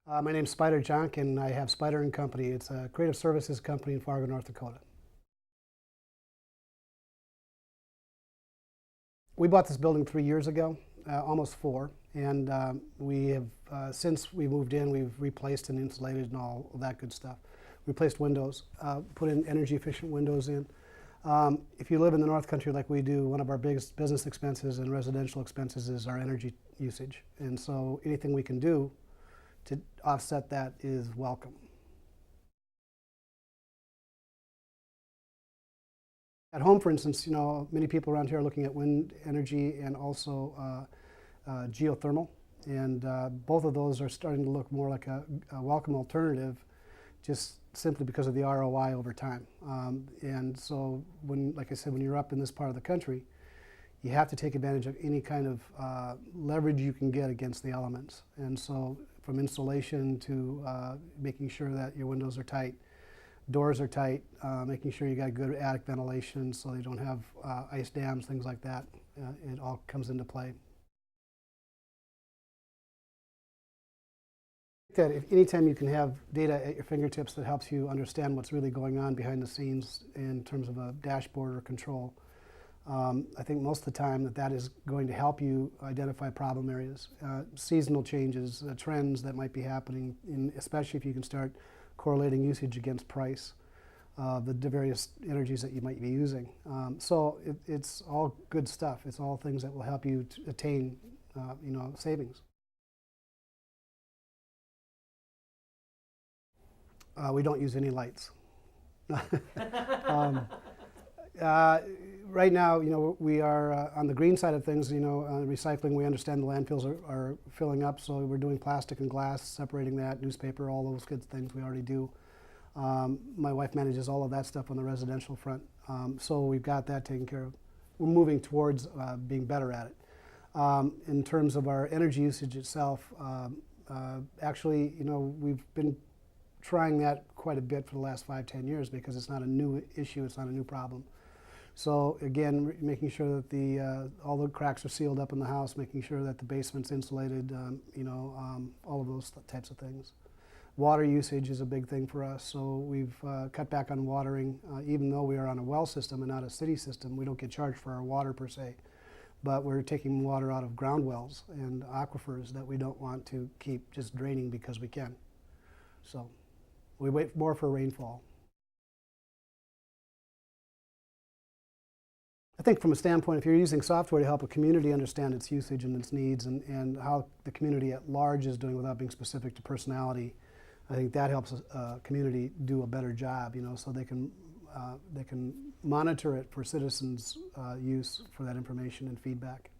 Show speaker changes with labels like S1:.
S1: My name's Spider Jonk, and I have Spider and Company. It's a creative services company in Fargo, North Dakota. We bought this building 3 years ago, almost four, and we have since we moved in, we've replaced and insulated and all that good stuff. Replaced windows, put in energy-efficient windows in. If you live in the North Country like we do, one of our biggest business expenses and residential expenses is our energy usage, and so anything we can do to offset that is welcome. At home, for instance, many people around here are looking at wind energy and also geothermal, and both of those are starting to look more like a welcome alternative, just simply because of the ROI over time. And so, like I said, when you're up in this part of the country, you have to take advantage of any kind of leverage you can get against the elements. And so, from insulation to making sure that your windows are tight, doors are tight, making sure you got good attic ventilation so you don't have ice dams, things like that. It all comes into play. That if anytime you can have data at your fingertips that helps you understand what's really going on behind the scenes in terms of a dashboard or control, I think most of the time that is going to help you identify problem areas, seasonal changes, trends that might be happening, especially if you can start correlating usage against price, the various energies that you might be using. So it's all good stuff. It's all things that will help you to attain savings. We don't use any lights. um, right now, we are on the green side of things. Recycling. We understand the landfills are filling up, so we're doing plastic and glass, separating that, newspaper, all those good things we already do. My wife manages all of that stuff on the residential front, so we've got that taken care of. We're moving towards being better at it. In terms of our energy usage itself, actually, we've been trying that quite a bit for the last 5-10 years because it's not a new issue, it's not a new problem. So again, making sure that all the cracks are sealed up in the house, making sure that the basement's insulated, all of those types of things. Water usage is a big thing for us, so we've cut back on watering. Even though we are on a well system and not a city system, we don't get charged for our water per se. But we're taking water out of ground wells and aquifers that we don't want to keep just draining because we can. So we wait more for rainfall. I think from a standpoint, if you're using software to help a community understand its usage and its needs and how the community at large is doing without being specific to personality, I think that helps a community do a better job, so they can monitor it for citizens' use for that information and feedback.